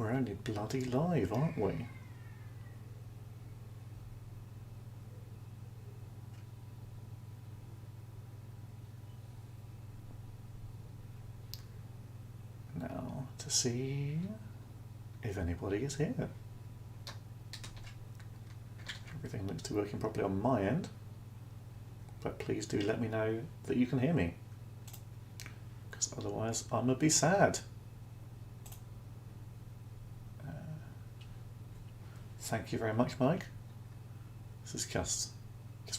we're only bloody live, aren't we? Now, to see if anybody is here. Everything looks to be working properly on my end, but please do let me know that you can hear me, because otherwise I'm going to be sad. Thank you very much, Mike. This is just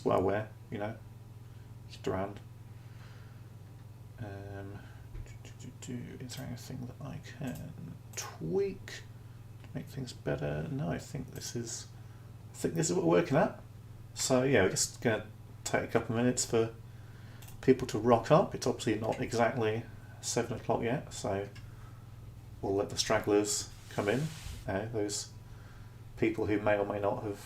what I wear, you know, just around. Is there anything that I can tweak to make things better? No, I think this is what we're working at. So yeah, we're just going to take a couple of minutes for people to rock up. It's obviously not exactly 7 o'clock yet, so we'll let the stragglers come in. Those people who may or may not have,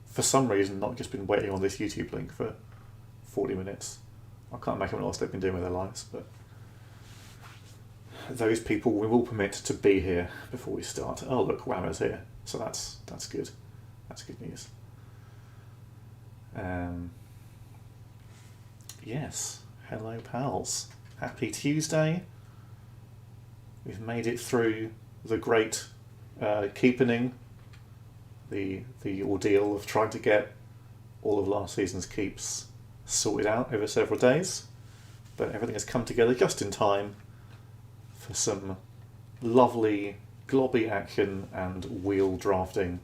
for some reason, not just been waiting on this YouTube link for 40 minutes. I can't imagine what else they've been doing with their lives, but those people we will permit to be here before we start. Oh look, Whammer's here, so that's good. That's good news. Yes, hello pals. Happy Tuesday. We've made it through the great keepening, the ordeal of trying to get all of last season's keeps sorted out over several days, but everything has come together just in time for some lovely globby action and wheel drafting.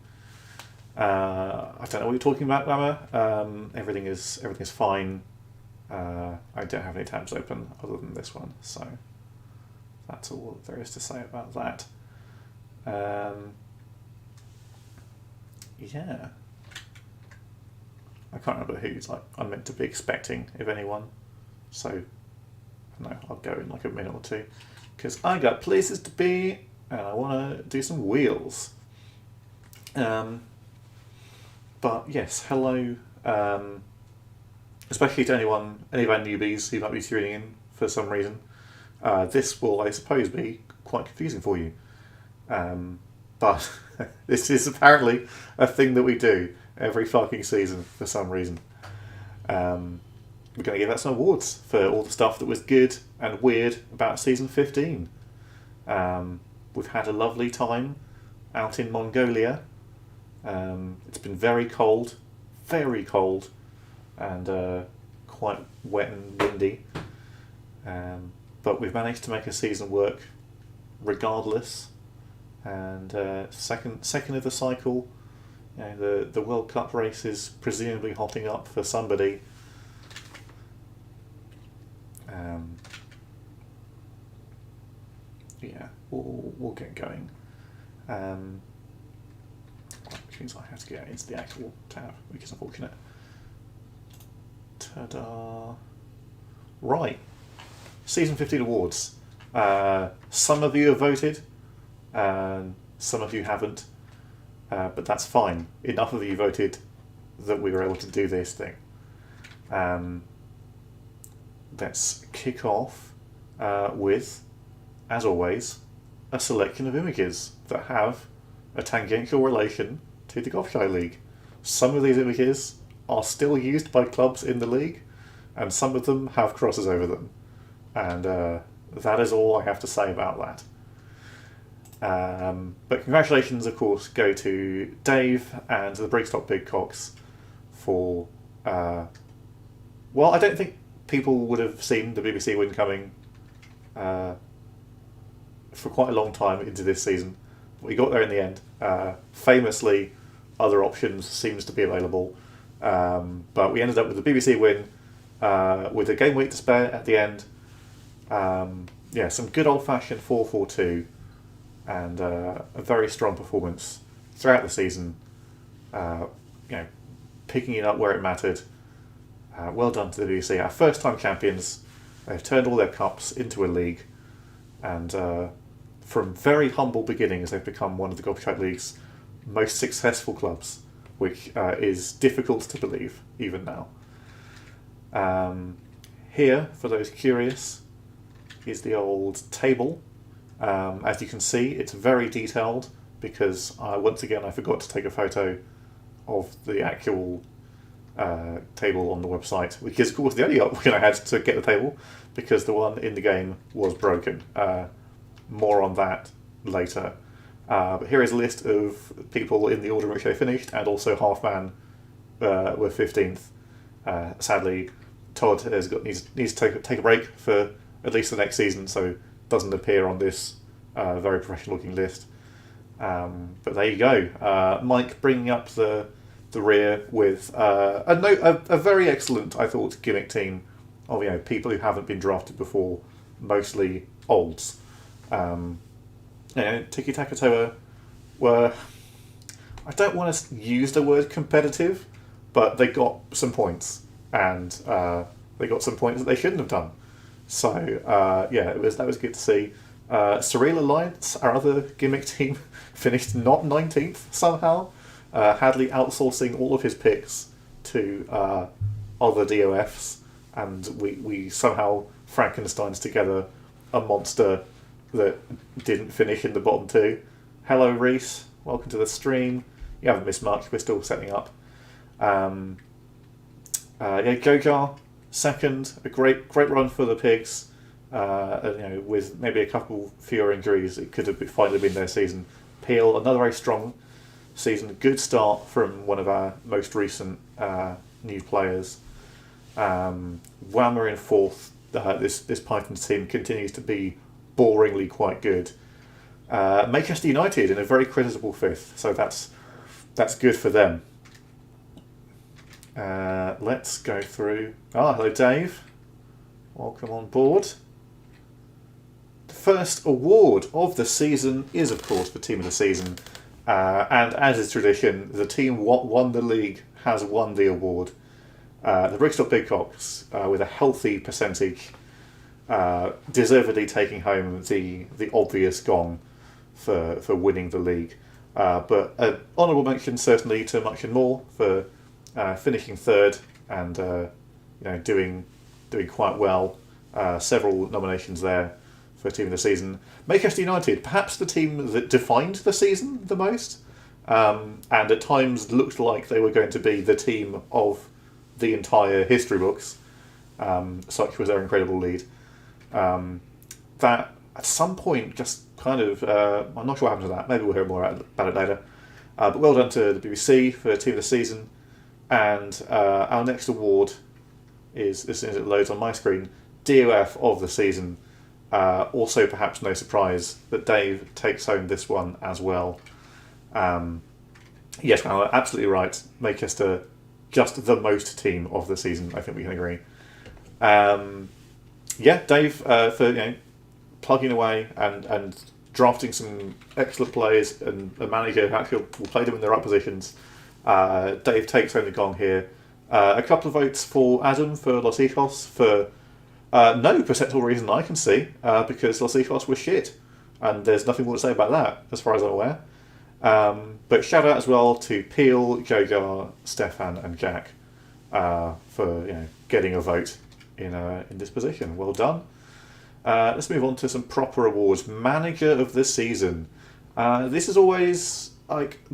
I don't know what you're talking about, Bama. Everything is fine. I don't have any tabs open other than this one, so that's all there is to say about that. Yeah, I can't remember who's I'm meant to be expecting, if anyone. So no, I'll go in like a minute or two because I got places to be and I want to do some wheels. But yes, hello, especially to any of our newbies who might be tuning in for some reason. This will, I suppose, be quite confusing for you. But this is apparently a thing that we do every fucking season for some reason. We're going to give out some awards for all the stuff that was good and weird about season 15. We've had a lovely time out in Mongolia. It's been very cold, and quite wet and windy. But we've managed to make a season work regardless. And second of the cycle, you know, the World Cup race is presumably hotting up for somebody. Yeah, we'll get going. Which means I have to get into the actual tab, which is unfortunate. Ta-da! Right, season 15 awards. Some of you have voted. Some of you haven't, but that's fine. Enough of you voted that we were able to do this thing. Let's kick off with, as always, a selection of images that have a tangential relation to the Golfshire League. Some of these images are still used by clubs in the league, and some of them have crosses over them. And that is all I have to say about that. But congratulations, of course, go to Dave and the Brigstock Bigcocks for... well, I don't think people would have seen the BBC win coming for quite a long time into this season. We got there in the end. Famously, other options seems to be available. But we ended up with the BBC win with a game week to spare at the end. Yeah, some good old-fashioned 4-4-2. And a very strong performance throughout the season. You know, picking it up where it mattered. Well done to the BBC. Our first-time champions. They've turned all their cups into a league, and from very humble beginnings, they've become one of the Golfshire League's most successful clubs, which is difficult to believe even now. Here, for those curious, is the old table. As you can see, it's very detailed because once again I forgot to take a photo of the actual table on the website, which is of course the only option I had to get the table because the one in the game was broken. More on that later. But here is a list of people in the order in which they finished, and also Halfman were 15th. Sadly, Todd needs to take a break for at least the next season, so doesn't appear on this very professional looking list. But there you go. Mike bringing up the rear with a very excellent, I thought, gimmick team of people who haven't been drafted before, mostly olds. Tiki Taka Toa were, I don't want to use the word competitive, but they got some points, and they got some points that they shouldn't have done. So that was good to see. Surreal Alliance, our other gimmick team, finished not 19th somehow. Hadley outsourcing all of his picks to other DOFs, and we somehow Frankenstein's together a monster that didn't finish in the bottom two. Hello, Reese. Welcome to the stream. You haven't missed much. We're still setting up. Gojar second. A great run for the Pigs. With maybe a couple fewer injuries, it could have finally been their season. Peel, another very strong season. Good start from one of our most recent new players. Whammer in fourth. This Pythons team continues to be boringly quite good. Manchester United in a very creditable fifth, so that's good for them. Let's go through. Hello, Dave. Welcome on board. The first award of the season is, of course, the Team of the Season. And as is tradition, the team won the league has won the award. The Brixton Bigcocks, with a healthy percentage, deservedly taking home the obvious gong for winning the league. But an honourable mention certainly to Much and More for finishing third and doing quite well. Several nominations there for Team of the Season. Manchester United, perhaps the team that defined the season the most, and at times looked like they were going to be the team of the entire history books. Such was their incredible lead. That at some point just kind of, I'm not sure what happened to that. Maybe we'll hear more about it later. But well done to the BBC for Team of the Season. And our next award is, as soon as it loads on my screen, DOF of the Season. Also, perhaps no surprise that Dave takes home this one as well. Yes, well, absolutely right. Manchester, just the most team of the season. I think we can agree. Dave, for plugging away and drafting some excellent players and a manager who actually will play them in the right positions. Dave takes home the gong here. A couple of votes for Adam for Los Hijos for no perceptible reason I can see, because Los Hijos were shit, and there's nothing more to say about that as far as I'm aware. But shout out as well to Peel, Jogar, Stefan, and Jack for getting a vote in this position. Well done. Let's move on to some proper awards. Manager of the season. This is always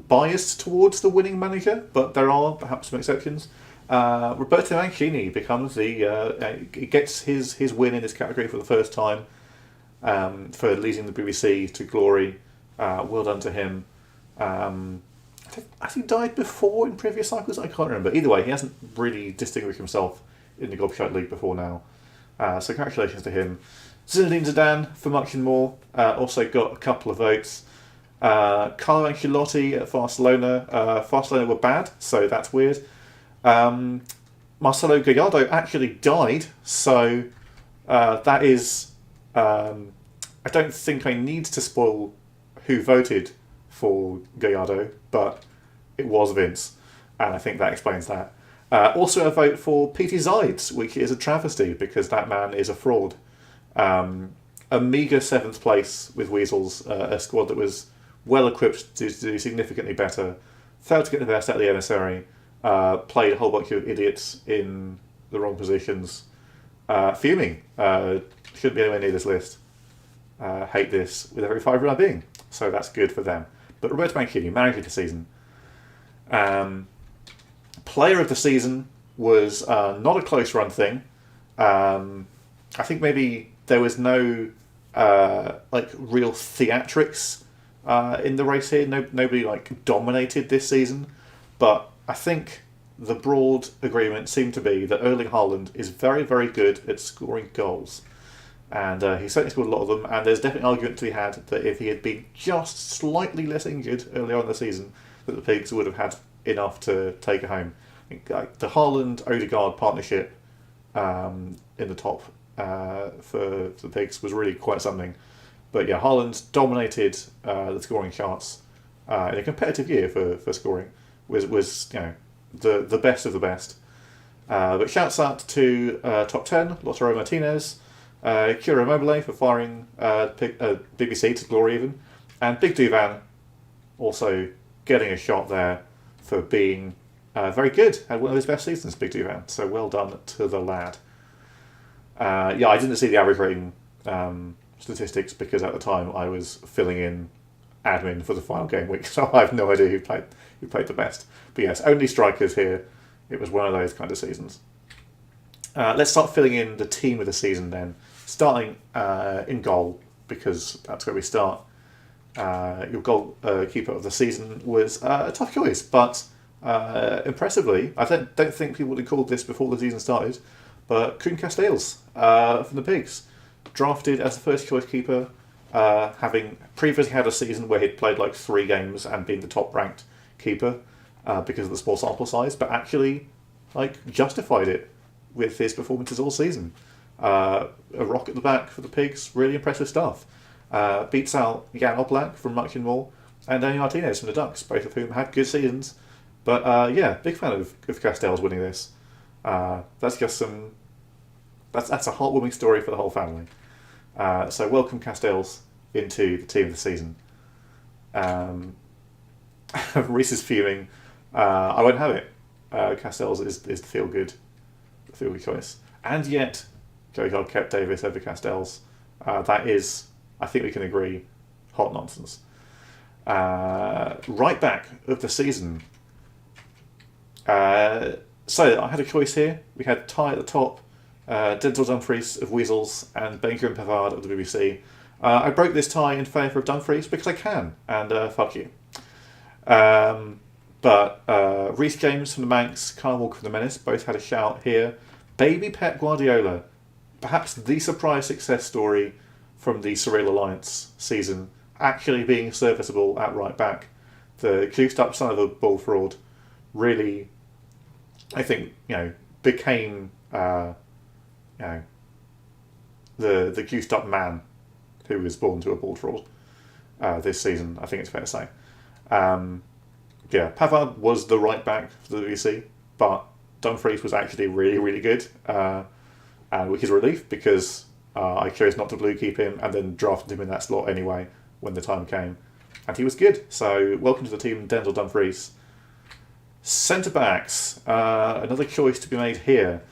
biased towards the winning manager, but there are perhaps some exceptions. Roberto Mancini becomes gets his win in this category for the first time for leading the BBC to glory. Well done to him. Has he died before in previous cycles? I can't remember. Either way, he hasn't really distinguished himself in the Gobshite League before now. So congratulations to him. Zinedine Zidane for Much and More also got a couple of votes. Carlo Ancelotti at Barcelona. Barcelona were bad, so that's weird. Marcelo Gallardo actually died, so that is... I don't think I need to spoil who voted for Gallardo, but it was Vince, and I think that explains that. Also a vote for Petey Zides, which is a travesty because that man is a fraud. A meagre 7th place with Weasels, a squad that was well equipped to do significantly better, failed to get the best out of the emissary, played a whole bunch of idiots in the wrong positions. Fuming. Shouldn't be anywhere near this list. hate this with every fibre of my being. So that's good for them. But Roberto Mancini, manager of the season. Player of the season was not a close run thing. I think maybe there was no real theatrics in the race here. Nobody dominated this season, but I think the broad agreement seemed to be that Erling Haaland is very, very good at scoring goals. And he certainly scored a lot of them, and there's definitely an argument to be had that if he had been just slightly less injured earlier on in the season, that the Pigs would have had enough to take it home. I think, the Haaland-Odegaard partnership in the top for the Pigs was really quite something. But yeah, Haaland dominated the scoring charts in a competitive year for scoring. Was the best of the best. But shouts out to top 10, Lautaro Martinez, Ciro Immobile for firing BBC to glory even, and Big Duvan also getting a shot there for being very good. Had one of his best seasons, Big Duvan. So well done to the lad. I didn't see the average rating statistics because at the time I was filling in admin for the final game week, so I have no idea who played the best. But yes, only strikers here. It was one of those kind of seasons. Let's start filling in the team of the season then, starting in goal, because that's where we start. Your goalkeeper of the season was a tough choice, but impressively, I don't think people would have called this before the season started, but Koen Casteels from the Pigs, drafted as the first choice keeper, having previously had a season where he'd played 3 games and been the top ranked keeper because of the small sample size, but actually justified it with his performances all season. A rock at the back for the Pigs, really impressive stuff. Beats out Jan Oblak from Much and More and Dani Martinez from the Ducks, both of whom had good seasons. But big fan of Castells winning this. That's just that's a heartwarming story for the whole family. So welcome Castells into the team of the season. Reese is fuming. I won't have it. Castells is the feel good choice, and yet Joey Hogg kept Davis over Castells. That is, I think we can agree, hot nonsense. Right back of the season. So I had a choice here. We had Ty at the top, Denzel Dumfries of Weasels, and Baker and Pavard of the BBC. I broke this tie in favour of Dumfries because I can, and fuck you. But Reece James from the Manx, Kyle Walker from the Menace both had a shout here. Baby Pep Guardiola, perhaps the surprise success story from the Surreal Alliance season, actually being serviceable at right back. The juiced up son of a bull fraud really, I think, became the juiced up man who was born to a ball fraud this season. I think it's fair to say. Pavard was the right back for the BBC, but Dumfries was actually really, really good, and which is a relief because I chose not to blue keep him and then drafted him in that slot anyway when the time came, and he was good. So welcome to the team, Denzel Dumfries. Centre backs, another choice to be made here.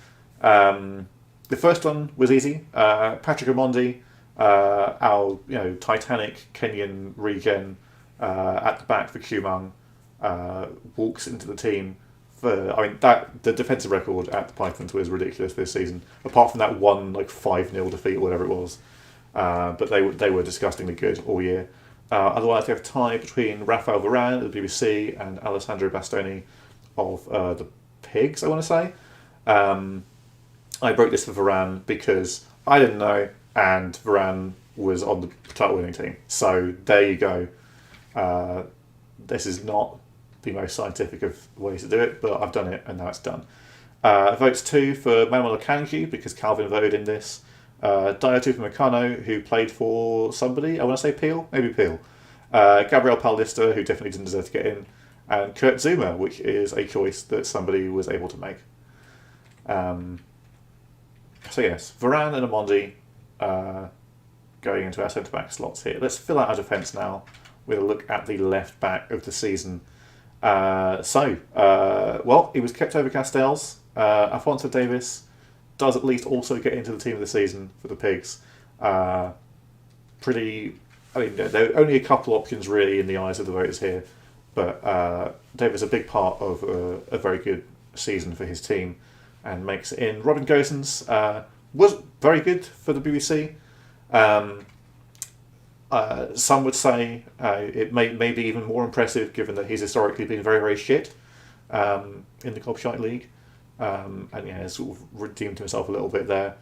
The first one was easy. Patrick Omondi, our Titanic Kenyan regen at the back for Kumang, walks into the team. The defensive record at the Pythons was ridiculous this season. Apart from that one 5-0 defeat or whatever it was, but they were disgustingly good all year. Otherwise, we have a tie between Rafael Varane of the BBC and Alessandro Bastoni of the Pigs, I want to say. I broke this for Varane because I didn't know, and Varane was on the title winning team. So there you go. This is not the most scientific of ways to do it, but I've done it and now it's done. Votes 2 for Manuel Akanji because Calvin voted in this. Dayatu for Meccano, who played for somebody, I want to say Peel, maybe Peel. Gabriel Paulista, who definitely didn't deserve to get in. And Kurt Zuma, which is a choice that somebody was able to make. So yes, Varane and Omondi going into our centre-back slots here. Let's fill out our defence now with a look at the left-back of the season. He was kept over Castells. Alphonso Davis does at least also get into the team of the season for the Pigs. pretty. I mean, there are only a couple options really in the eyes of the voters here, but David's a big part of a very good season for his team, and makes it in. Robin Gosens was very good for the BBC. Some would say it may be even more impressive given that he's historically been very, very shit in the Gobshite League. And yeah, sort of redeemed himself a little bit there.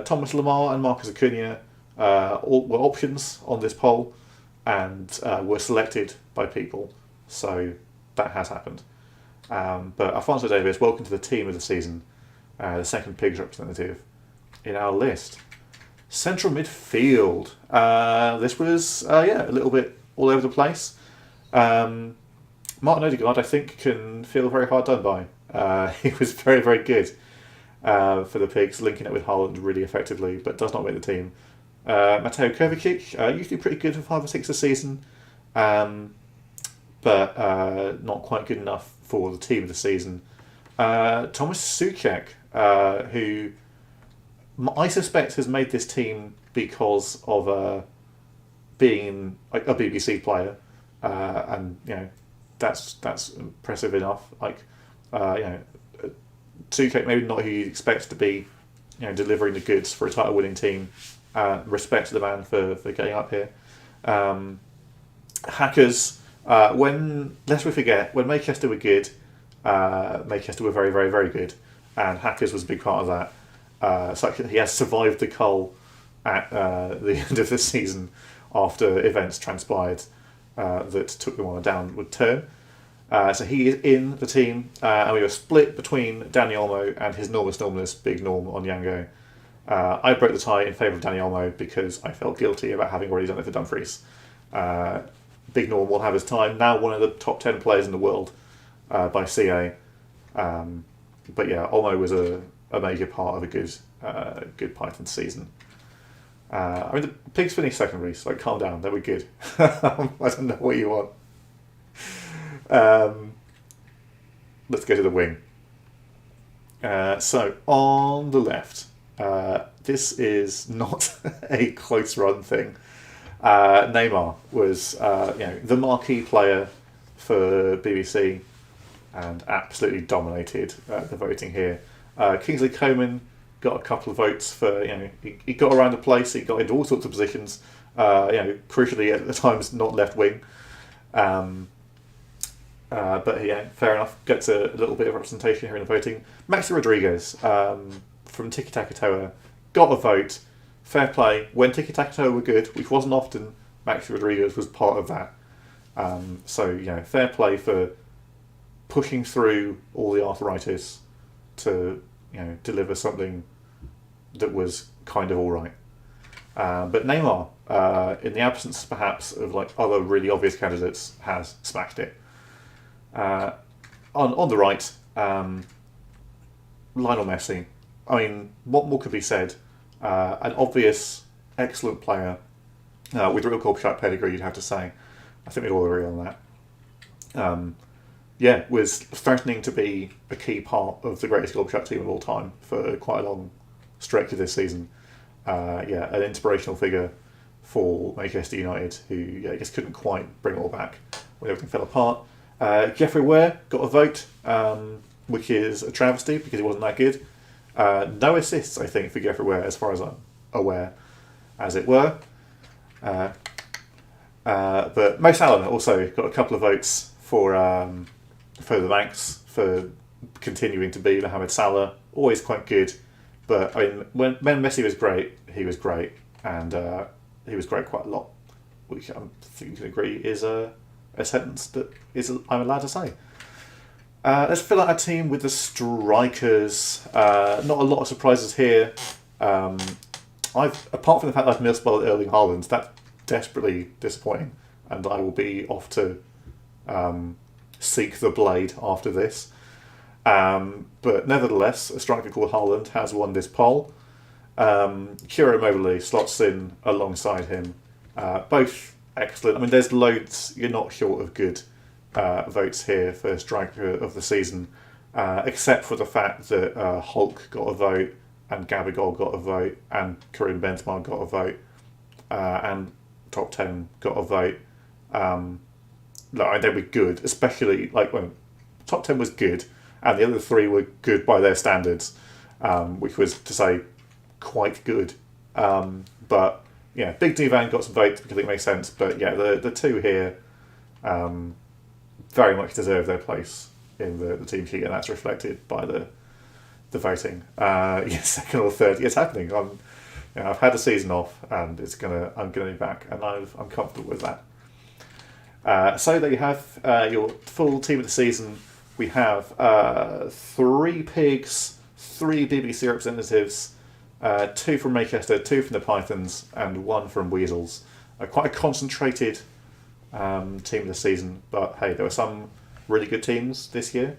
Thomas Lamar and Marcus Acuna all were options on this poll and were selected by people. So that has happened. But Alphonso Davies, welcome to the team of the season, the second Pigs representative in our list. Central midfield. This was a little bit all over the place. Martin Odegaard, I think, can feel very hard done by. He was very, very good for the Pigs, linking up with Haaland really effectively, but does not make the team. Mateo Kovacic, usually pretty good for 5 or 6 a season, but not quite good enough for the team of the season. Thomas Sukek, who I suspect has made this team because of being a BBC player, and that's impressive enough. Sukek maybe not who you'd expect to be, delivering the goods for a title-winning team. Respect to the man for getting up here. Hackers, lest we forget, when Manchester were good, Manchester were very, very, very good, and Hackers was a big part of that. So he has survived the cull at the end of the season after events transpired that took them on a downward turn. So he is in the team, and we were split between Danny Olmo and his Normalness, Big Norm on Yango. I broke the tie in favour of Danny Olmo because I felt guilty about having already done it for Dumfries. Big Norm will have his time, now one of the top 10 players in the world by CA. But yeah, Olmo was a major part of a good Python season. I mean, the Pigs finished secondary, so calm down, they were good. I don't know what you want. Let's go to the wing. So on the left, this is not a close run thing. Neymar was the marquee player for BBC and absolutely dominated the voting here. Kingsley Coman got a couple of votes for, he got around the place, he got into all sorts of positions, crucially at the times not left wing. But yeah, fair enough. Gets a little bit of representation here in the voting. Maxi Rodriguez from Tiki Taka Toa got a vote. Fair play. When Tiki Taka Toa were good, which wasn't often, Maxi Rodriguez was part of that. So fair play for pushing through all the arthritis to deliver something that was kind of all right. But Neymar, in the absence perhaps of other really obvious candidates, has smashed it. On the right, Lionel Messi. I mean, what more could be said? An obvious, excellent player with real Goalkeeper pedigree, you'd have to say. I think we'd all agree on that. Was threatening to be a key part of the greatest Goalkeeper team of all time for quite a long stretch of this season. An inspirational figure for Manchester United, who I guess couldn't quite bring it all back when everything fell apart. Jeffrey Ware got a vote, which is a travesty because he wasn't that good. No assists, I think, for Jeffrey Ware, as far as I'm aware, as it were. But Mo Salah also got a couple of votes for the Manx for continuing to be Mohamed Salah. Always quite good, but I mean, when Messi was great, he was great, and he was great quite a lot, which I think you can agree is a sentence that I'm allowed to say. Let's fill out our team with the strikers. Not a lot of surprises here. Apart from the fact that I've misspelled Erling Haaland, that's desperately disappointing, and I will be off to seek the blade after this. But nevertheless, a striker called Haaland has won this poll. Ciro Immobile slots in alongside him. Both excellent. I mean, there's loads. You're not short of good votes here for striker of the season, except for the fact that Hulk got a vote and Gabigol got a vote and Karim Benzema got a vote. and top 10 got a vote. They were good, especially like when top 10 was good, and the other three were good by their standards, which was to say quite good. But yeah, Big Divan got some votes because it makes sense. But yeah, the two here very much deserve their place in the team sheet, and that's reflected by the voting. Second or third, it's happening. I've had a season off, and I'm gonna be back, and I'm comfortable with that. So there you have your full team of the season. We have 3 pigs, 3 BBC representatives, 2 from Maychester, 2 from the Pythons, and 1 from Weasels. Quite a concentrated team of the season, but hey, there were some really good teams this year,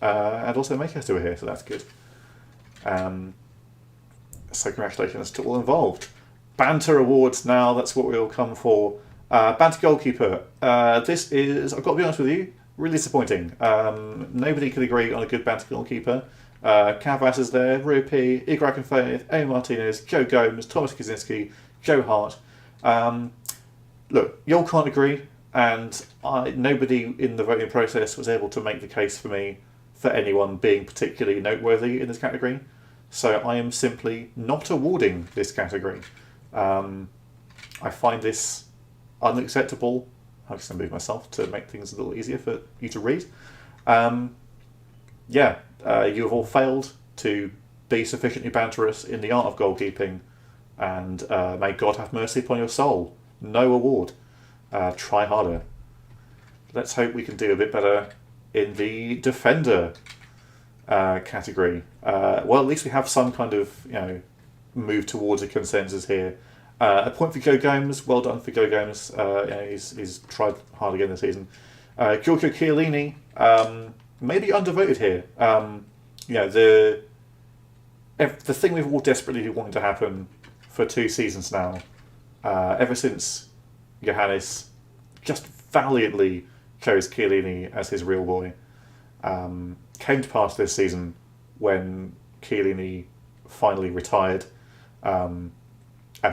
and also Maychester were here, so that's good. So congratulations to all involved. Banter awards now, that's what we all come for. Banter Goalkeeper. This is, I've got to be honest with you, really disappointing. Nobody could agree on a good Banter Goalkeeper. Cavas is there, Rupi, Igor Akinfeyev, A. Martinez, Joe Gomes, Thomas Kaczynski, Joe Hart. Look, you all can't agree, and nobody in the voting process was able to make the case for me for anyone being particularly noteworthy in this category. So I am simply not awarding this category. I find this unacceptable. I'm just going to move myself to make things a little easier for you to read. You have all failed to be sufficiently banterous in the art of goalkeeping, and may God have mercy upon your soul. No award. Try harder. Let's hope we can do a bit better in the defender category. Well, at least we have some kind of move towards a consensus here. A point for Joe Gomes. Well done for Joe Gomes. He's tried hard again this season. Giorgio Chiellini, maybe undervoted here. The thing we've all desperately wanted to happen for 2 seasons now, ever since Johannes just valiantly chose Chiellini as his real boy, came to pass this season when Chiellini finally retired, and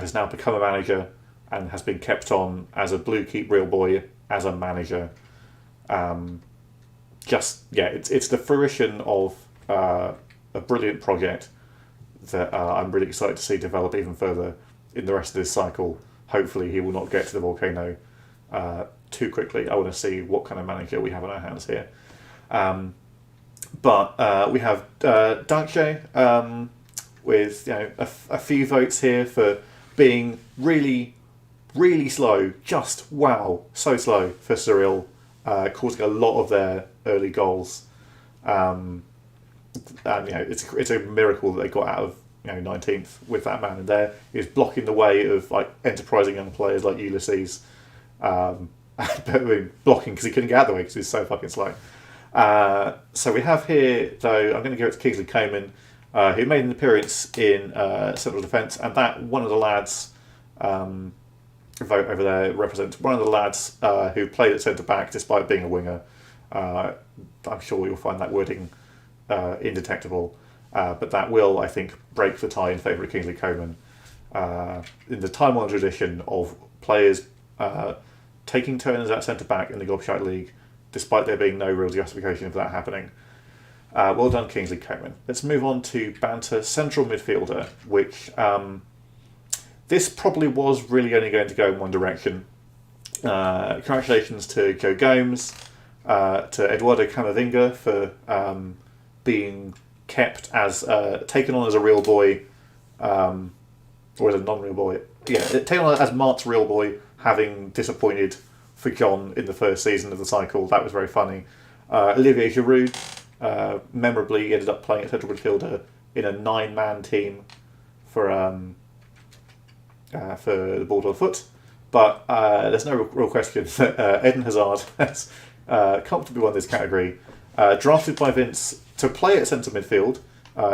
has now become a manager and has been kept on as a blue keep real boy as a manager. It's the fruition of a brilliant project that I'm really excited to see develop even further in the rest of this cycle. Hopefully he will not get to the volcano too quickly. I want to see what kind of manager we have on our hands here. But we have Dante with a few votes here for being really, really slow. Just wow, so slow for Surreal, causing a lot of their early goals. And it's a miracle that they got out of 19th with that man in there. He was blocking the way of like enterprising young players like Ulysses, blocking because he couldn't get out of the way because he was so fucking slow. So we have here, though, I'm going to give it to Kingsley Coman, who made an appearance in central defence, and that one of the lads vote over there represents one of the lads who played at centre back despite being a winger. I'm sure you'll find that wording indetectable, but that will, I think, break the tie in favour of Kingsley Coman in the time-honoured tradition of players taking turns at centre back in the Goalkeeper League, despite there being no real justification for that happening. Well done, Kingsley Coman. Let's move on to Banter Central Midfielder, which this probably was really only going to go in one direction. Congratulations to Joe Gomes, to Eduardo Camavinga for being kept as taken on as a real boy, or as a non-real boy. Yeah, taken on as Mart's real boy, having disappointed for John in the first season of the cycle. That was very funny. Olivier Giroud memorably ended up playing at central midfielder in a 9-man team for the ball on foot. But there's no real question that Eden Hazard has comfortably won this category. Drafted by Vince to play at centre midfield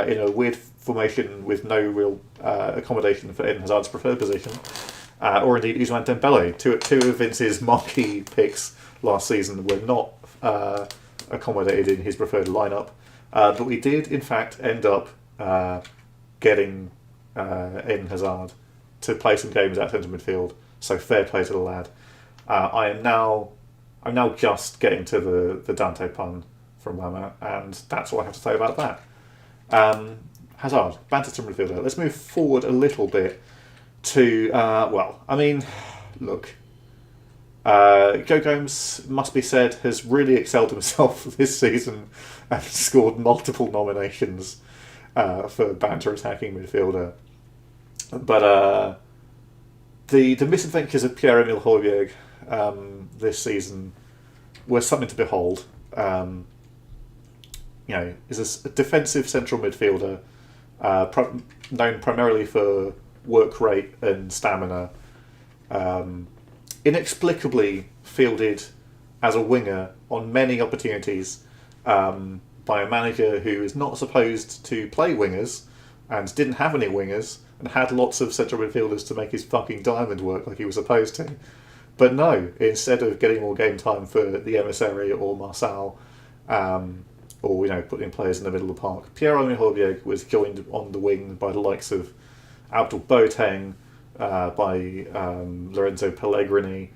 in a weird formation with no real accommodation for Eden Hazard's preferred position. Or indeed Ousmane Dembele. Two of Vince's marquee picks last season were not accommodated in his preferred lineup. But we did, in fact, end up getting Eden Hazard to play some games at centre midfield. So fair play to the lad. I'm now just getting to the Dante pun from Lemma, and that's all I have to say about that. Hazard, Banter to midfielder. Let's move forward a little bit to, look. Joe Gomes, must be said, has really excelled himself this season and scored multiple nominations for Banter attacking midfielder. But the misadventures of Pierre-Emile Højbjerg this season were something to behold. Is a defensive central midfielder known primarily for work rate and stamina. Inexplicably fielded as a winger on many opportunities by a manager who is not supposed to play wingers and didn't have any wingers and had lots of central midfielders to make his fucking diamond work like he was supposed to. But no, instead of getting more game time for the emissary or Marçal, or putting players in the middle of the park, Pierre-Emile Højbjerg was joined on the wing by the likes of Abdul Boateng, by Lorenzo Pellegrini.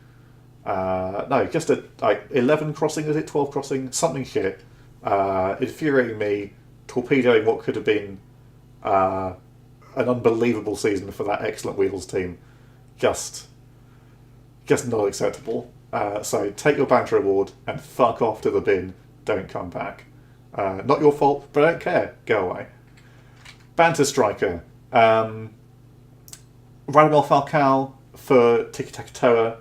11 crossing, is it? 12 crossing? Something shit. Infuriating me, torpedoing what could have been an unbelievable season for that excellent Weasels team. Just not acceptable. So take your Banter award and fuck off to the bin. Don't come back. Not your fault, but I don't care. Go away. Banter striker. Radamel Falcao for Tiki Takatoa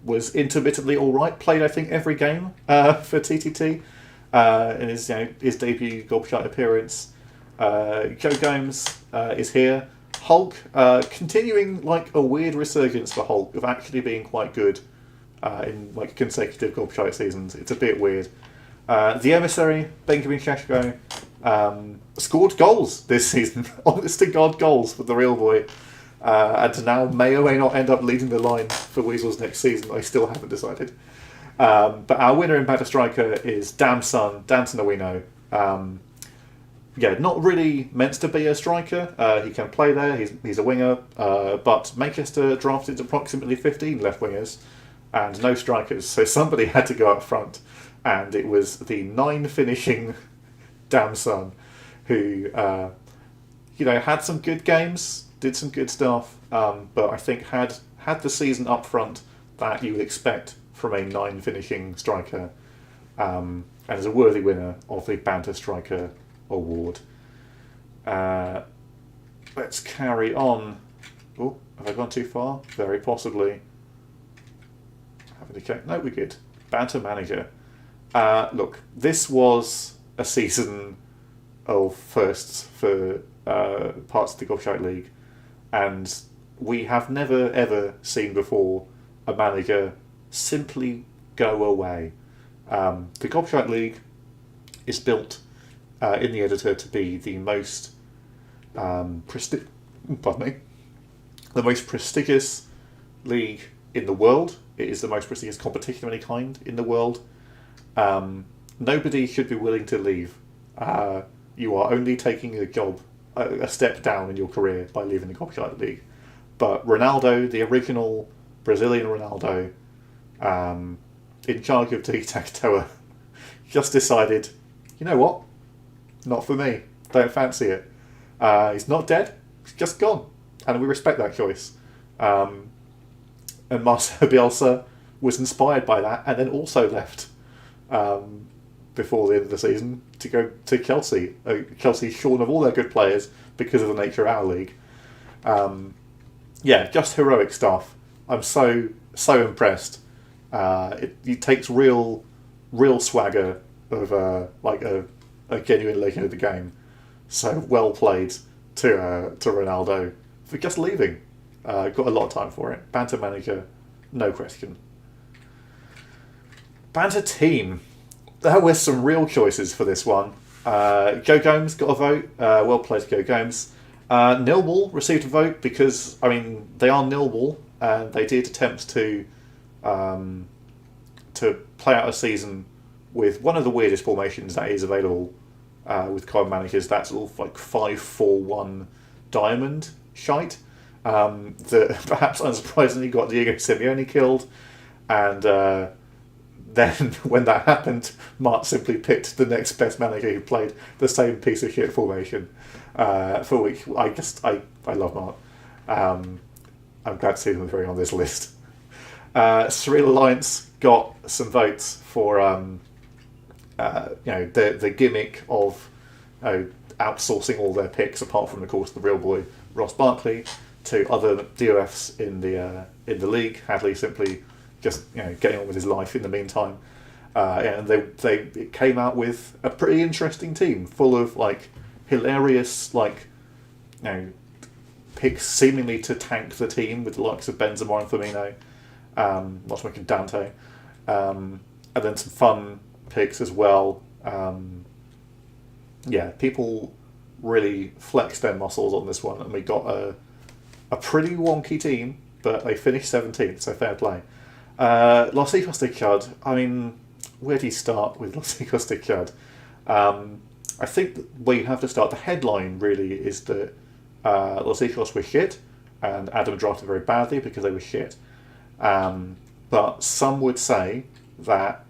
was intermittently alright. Played, I think, every game for TTT in his debut Goalkeeper appearance. Joe Gomes is here. Hulk, continuing like a weird resurgence for Hulk of actually being quite good in like consecutive Goalkeeper seasons. It's a bit weird. The emissary, Benjamin Sheshko, scored goals this season. Honest to God goals for the real boy. And now may or may not end up leading the line for Weasels next season. I still haven't decided. But our winner in Banter striker is Damson, Danton Awino. Not really meant to be a striker. He can play there. He's a winger. But Manchester drafted approximately 15 left wingers and no strikers. So somebody had to go up front. And it was the 9 finishing Damson who, had some good games, did some good stuff, but I think had the season up front that you would expect from a 9 finishing striker, and is a worthy winner of the Banter Striker Award. Let's carry on. Oh, have I gone too far? Very possibly. Having to check. No, we're good. Banter Manager. Look, this was a season of firsts for parts of the Goalkeeper League. And we have never ever seen before a manager simply go away. The Goalkeeper League is built in the editor to be the most the most prestigious league in the world. It is the most prestigious competition of any kind in the world. Nobody should be willing to leave. You are only taking a step down in your career by leaving the Goalkeeper League. But Ronaldo, the original Brazilian Ronaldo, in charge of Tiki Takatoa, just decided, you know what? Not for me. Don't fancy it. He's not dead. He's just gone. And we respect that choice. And Marcelo Bielsa was inspired by that and then also left before the end of the season to go to Chelsea. Chelsea shorn of all their good players because of the nature of our league. Just heroic stuff. I'm so impressed. It takes real swagger of a genuine legend of the game. So well played to Ronaldo for just leaving. Got a lot of time for it. Banter Manager, no question. Banter Team. There were some real choices for this one. Joe Gomes got a vote. Well played, Joe Gomes. Millwall received a vote because, they are Millwall and they did attempt to play out a season with one of the weirdest formations that is available with current managers. That sort of like 5-4-1 diamond shite. that perhaps unsurprisingly got Diego Simeone killed, and then when that happened, Mart simply picked the next best manager who played the same piece of shit formation for which I love Mart. I'm glad to see them very on this list. Surreal Alliance got some votes for the gimmick of outsourcing all their picks, apart from of course the real boy Ross Barkley, to other DOFs in the league. Hadley simply just getting on with his life in the meantime, and they came out with a pretty interesting team full of hilarious picks seemingly to tank the team with the likes of Benzema and Firmino, not to mention Dante, and then some fun picks as well. People really flexed their muscles on this one, and we got a pretty wonky team, but they finished 17th, so fair play. Los Hijos de Chad, I mean, where do you start with Los Hijos de Chad? I think where you have to start, the headline really is that Los Hijos were shit, and Adam drafted very badly because they were shit. But some would say that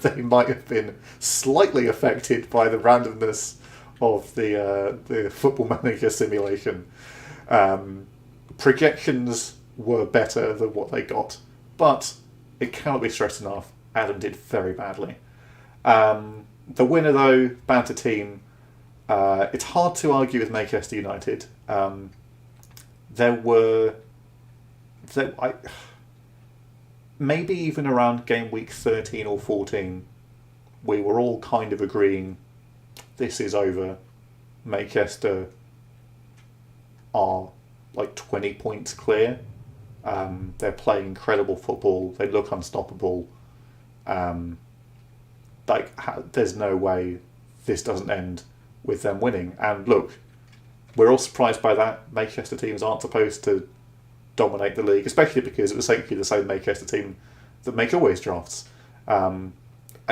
they might have been slightly affected by the randomness of the Football Manager simulation. Projections were better than what they got, but it cannot be stressed enough, Adam did very badly. The winner though, Banter team, it's hard to argue with Manchester United. Maybe even around game week 13 or 14, we were all kind of agreeing this is over. Manchester are 20 points clear. They're playing incredible football. They look unstoppable. There's no way this doesn't end with them winning. And look, we're all surprised by that. Manchester teams aren't supposed to dominate the league, especially because it was essentially the same Manchester team that make always drafts. I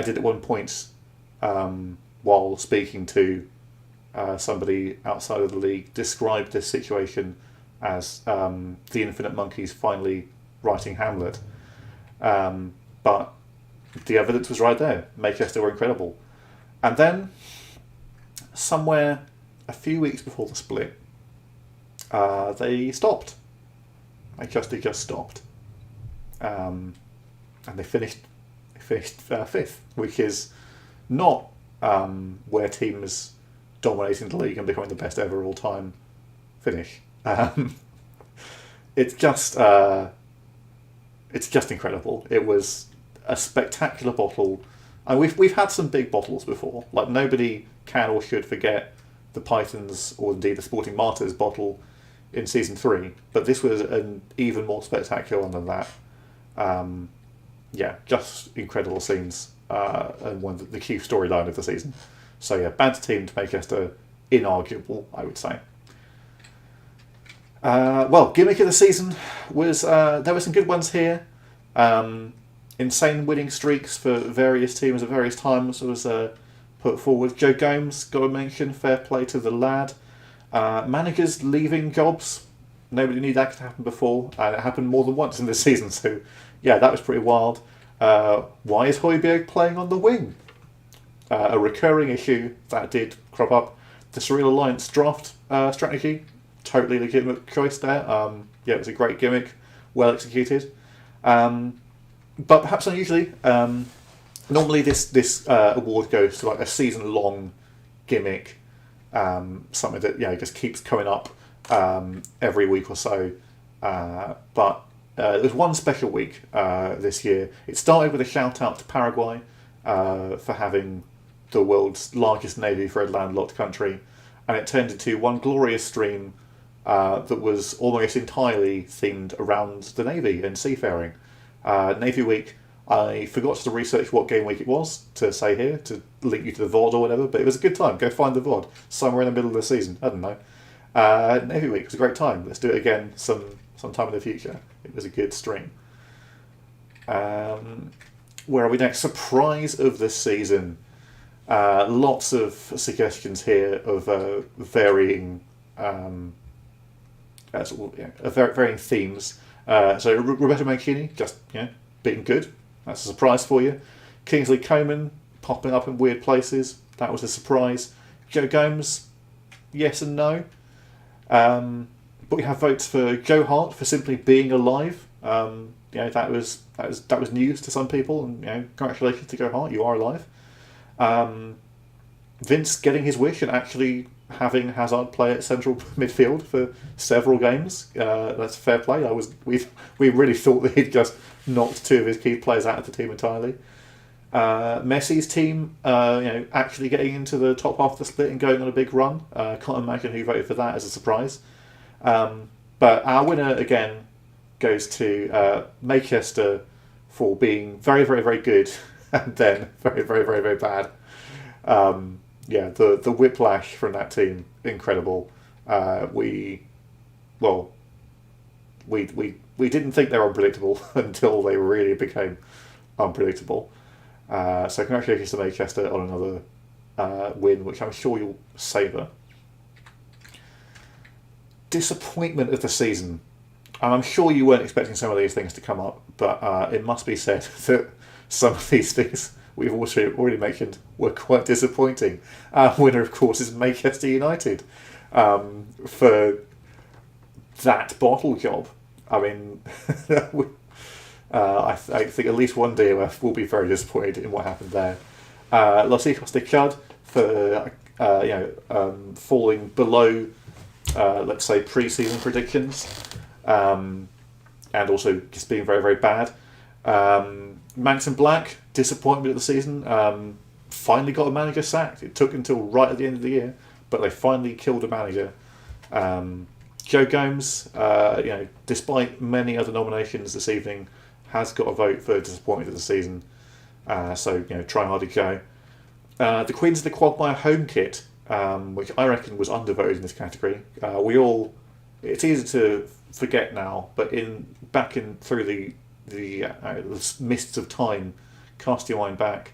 did at one point, while speaking to somebody outside of the league, describe this situation as the Infinite Monkeys finally writing Hamlet. But the evidence was right there. Manchester were incredible. And then, somewhere a few weeks before the split, they stopped. Manchester just stopped. And they finished fifth, which is not where teams dominating the league and becoming the best ever all time finish. It's just incredible. It was a spectacular bottle, and we've had some big bottles before. Nobody can or should forget the Pythons, or indeed the Sporting Martyrs bottle in season 3. But this was an even more spectacular one than that. Just incredible scenes, and one of the chief storyline of the season. So yeah, Banter team to Manchester, inarguable, I would say. Gimmick of the season was there were some good ones here. Insane winning streaks for various teams at various times was put forward. Joe Gomes got a mention. Fair play to the lad. Managers leaving jobs. Nobody knew that could happen before, and it happened more than once in this season. So yeah, that was pretty wild. Why is Højbjerg playing on the wing? A recurring issue that did crop up. The Surreal Alliance draft strategy. Totally legitimate choice there. It was a great gimmick, well executed. But perhaps unusually, normally this award goes to a season-long gimmick, something that just keeps coming up every week or so. But there was one special week this year. It started with a shout out to Paraguay for having the world's largest navy for a landlocked country, and it turned into one glorious stream that was almost entirely themed around the Navy and seafaring. Navy Week, I forgot to research what game week it was to say here, to link you to the VOD or whatever, but it was a good time. Go find the VOD somewhere in the middle of the season. I don't know. Navy Week was a great time. Let's do it again sometime in the future. It was a good stream. Where are we next? Surprise of the season. Lots of suggestions here of varying sort of, varying themes. So Roberto Mancini just being good. That's a surprise for you. Kingsley Coman popping up in weird places. That was a surprise. Joe Gomes, yes and no. But we have votes for Joe Hart for simply being alive. That was news to some people, and congratulations to Joe Hart, you are alive. Vince getting his wish and actually having Hazard play at central midfield for several games. That's fair play. We really thought that he'd just knocked two of his key players out of the team entirely. Messi's team, actually getting into the top half of the split and going on a big run. Can't imagine who voted for that as a surprise. But our winner again goes to Manchester for being very, very, very good and then very, very, very, very bad. The whiplash from that team, incredible. We didn't think they were unpredictable until they really became unpredictable. So congratulations to Manchester on another win, which I'm sure you'll savour. Disappointment of the season. And I'm sure you weren't expecting some of these things to come up, but it must be said that some of these things we've also already mentioned were quite disappointing. Our winner, of course, is Manchester United for that bottle job. I mean, I think at least one DOF will be very disappointed in what happened there. Los Hijos de Chud for falling below, let's say, pre-season predictions, and also just being very, very bad. Manx and Black, disappointment of the season. Finally got a manager sacked. It took until right at the end of the year, but they finally killed a manager. Joe Gomes, despite many other nominations this evening, has got a vote for disappointment of the season. So try harder, Joe. The Queens of the Quagmire home kit, which I reckon was undervoted in this category. It's easy to forget now, but through the mists of time, cast your mind back,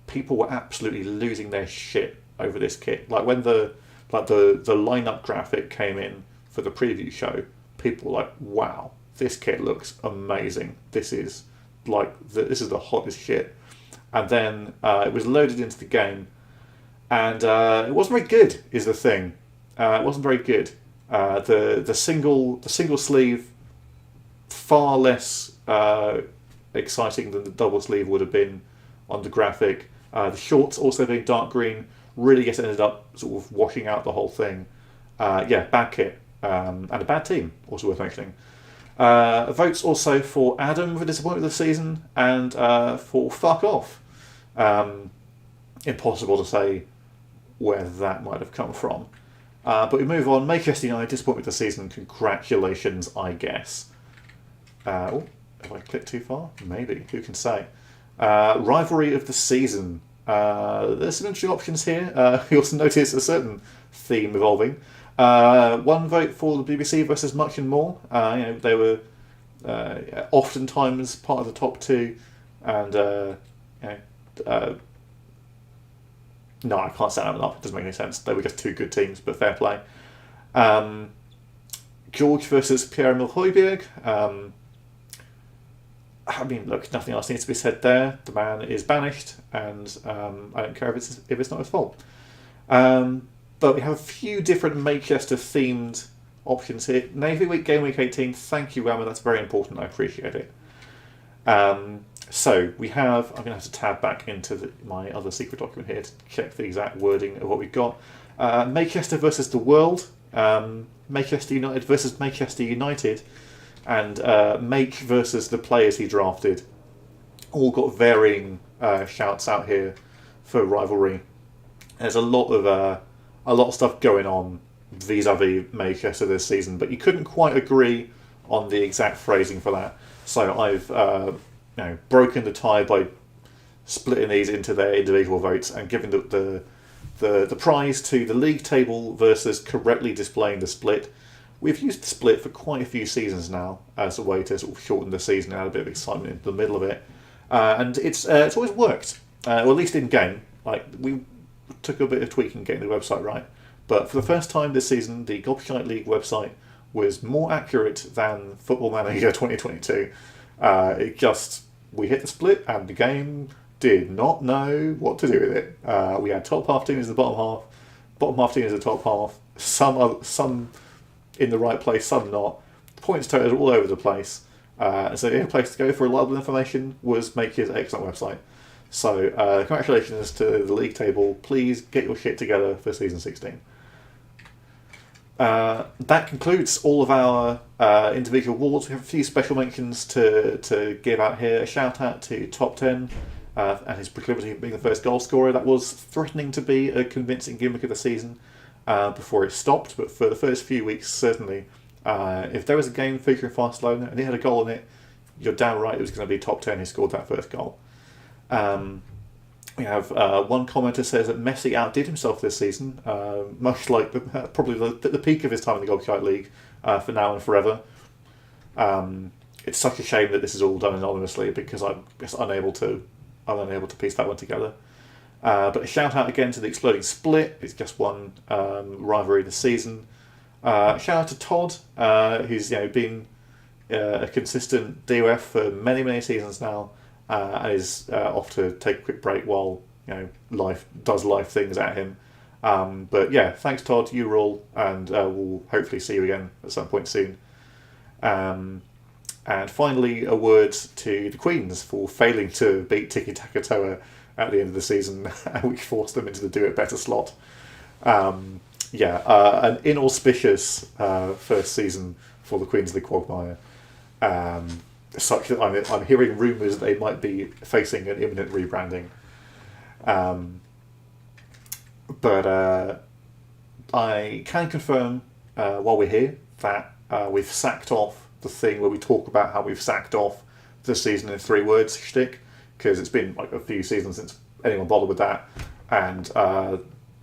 people were absolutely losing their shit over this kit. Like when the lineup graphic came in for the preview show, people were like, "Wow, this kit looks amazing. This is the hottest shit." And then it was loaded into the game, and it wasn't very good. Is the thing. It wasn't very good. The single sleeve, far less exciting than the double sleeve would have been on the graphic. The shorts also being dark green really just ended up sort of washing out the whole thing. Bad kit, and a bad team, also worth mentioning. Votes also for Adam for disappointment of the season and for fuck off. Impossible to say where that might have come from. But we move on. Manchester United, disappointment of the season. Congratulations, I guess. Have I clicked too far? Maybe. Who can say? Rivalry of the season. There's some interesting options here. You also notice a certain theme evolving. One vote for the BBC versus Much and More. They were oftentimes part of the top two, and no, I can't set them up. It doesn't make any sense. They were just two good teams, but fair play. George versus Pierre-Emile Højbjerg. I mean, look, nothing else needs to be said there. The man is banished, and I don't care if it's not his fault. But we have a few different Manchester-themed options here. Navy Week, Game Week 18. Thank you, Rama. That's very important. I appreciate it. So we have. I'm going to have to tab back into my other secret document here to check the exact wording of what we've got. Manchester versus the world. Manchester United versus Manchester United. And Make versus the players he drafted. All got varying shouts out here for rivalry. There's a lot of stuff going on vis-a-vis Manchester this season, but you couldn't quite agree on the exact phrasing for that. So I've broken the tie by splitting these into their individual votes and giving the prize to the league table versus correctly displaying the split. We've used the split for quite a few seasons now as a way to sort of shorten the season and add a bit of excitement into the middle of it, and it's always worked. Or at least in game. Like we took a bit of tweaking getting the website right, But for the first time this season, the Goalkeeper League website was more accurate than Football Manager 2022. We hit the split and the game did not know what to do with it. We had top half teams in the bottom half teams in the top half, some in the right place, some not. The points totals all over the place. So the only place to go for reliable information was make his excellent website. So congratulations to the league table. Please get your shit together for season 16. That concludes all of our individual awards. We have a few special mentions to give out here. A shout out to Top 10 and his proclivity of being the first goal scorer. That was threatening to be a convincing gimmick of the season before it stopped, but for the first few weeks, certainly. If there was a game featuring Barcelona and it had a goal in it, you're damn right it was going to be top 10 who scored that first goal. We have one commenter says that Messi outdid himself this season, much like probably the peak of his time in the Goalkeeper League for now and forever. It's such a shame that this is all done anonymously because I'm just unable to piece that one together. But a shout out again to the Exploding Split. It's just won Rivalry this season. Shout out to Todd, who's been a consistent DOF for many, many seasons now, and is off to take a quick break while life does life things at him. But yeah, thanks Todd, you rule, and we'll hopefully see you again at some point soon. And finally, a word to the Queens for failing to beat Tiki Taka Toa at the end of the season, which forced them into the Do It Better slot. An inauspicious first season for the Queens of the Quagmire. Such that I'm hearing rumours that they might be facing an imminent rebranding. But I can confirm, while we're here, that we've sacked off the thing where we talk about how we've sacked off the season in 3 words shtick, because it's been like a few seasons since anyone bothered with that, and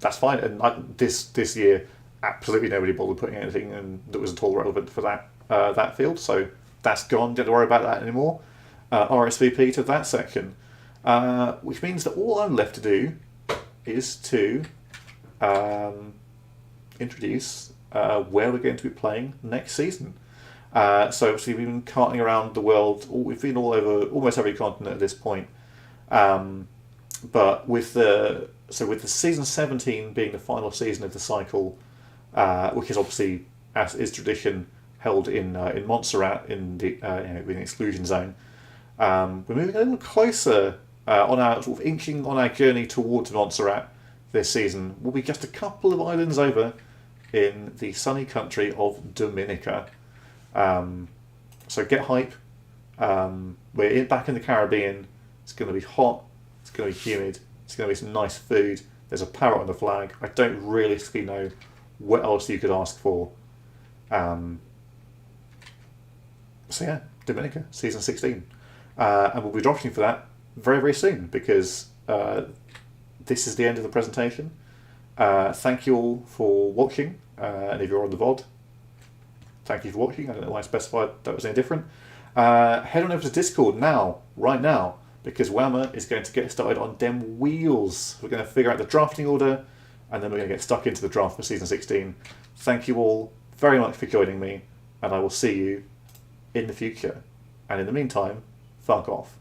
that's fine. And this year, absolutely nobody bothered putting anything in that was at all relevant for that field. So that's gone. Don't worry about that anymore. RSVP to that section, which means that all I'm left to do is to introduce where we're going to be playing next season. So obviously we've been carting around the world. We've been all over almost every continent at this point. But with the season 17 being the final season of the cycle, which is obviously, as is tradition, held in Montserrat in the exclusion zone, we're moving a little closer on our sort of inching on our journey towards Montserrat this season. We'll be just a couple of islands over in the sunny country of Dominica. So get hype. We're back in the Caribbean. It's going to be hot. It's going to be humid. It's going to be some nice food. There's a parrot on the flag. I don't realistically know what else you could ask for. So yeah, Dominica, season 16. And we'll be dropping for that very, very soon because this is the end of the presentation. Thank you all for watching. And if you're on the VOD, thank you for watching. I don't know why I specified that was any different. Head on over to Discord right now, because Whammer is going to get started on dem wheels. We're going to figure out the drafting order, and then we're going to get stuck into the draft for season 16. Thank you all very much for joining me, and I will see you in the future. And in the meantime, fuck off.